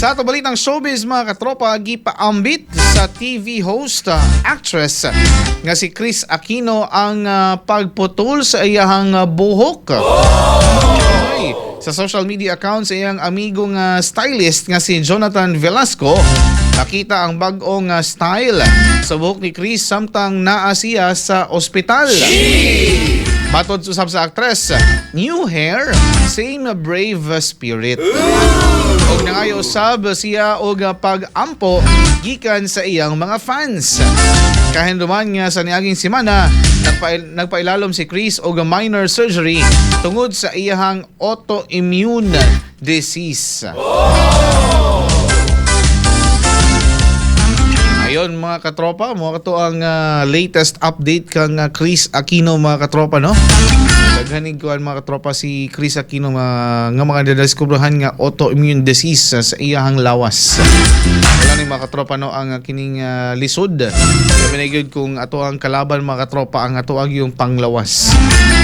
Sa ato balitang showbiz mga katropa, gipaambit sa TV host, actress nga si Kris Aquino ang pagputol sa iyahang buhok. Okay. Sa social media account sa iyang amigong stylist nga si Jonathan Velasco, nakita ang bag-ong style sa buhok ni Kris samtang naa siya sa ospital. Matod usab sa actress, new hair, same brave spirit. Og nangayo usab siya og pag-ampo gikan sa iyang mga fans. Kahinduman nga sa niaging semana, nagpailalom si Kris og minor surgery tungod sa iyang autoimmune disease. Ayon mga katropa, mga kato ang latest update kang Kris Aquino mga katropa, no? Daghanig ko mga katropa si Kris Aquino nga mga nadiskubrahan nga autoimmune disease sa iyang lawas. Wala ni mga katropa, no, ang kining lisod. Kami na kung ato ang kalaban mga katropa ang ato ang yung panglawas.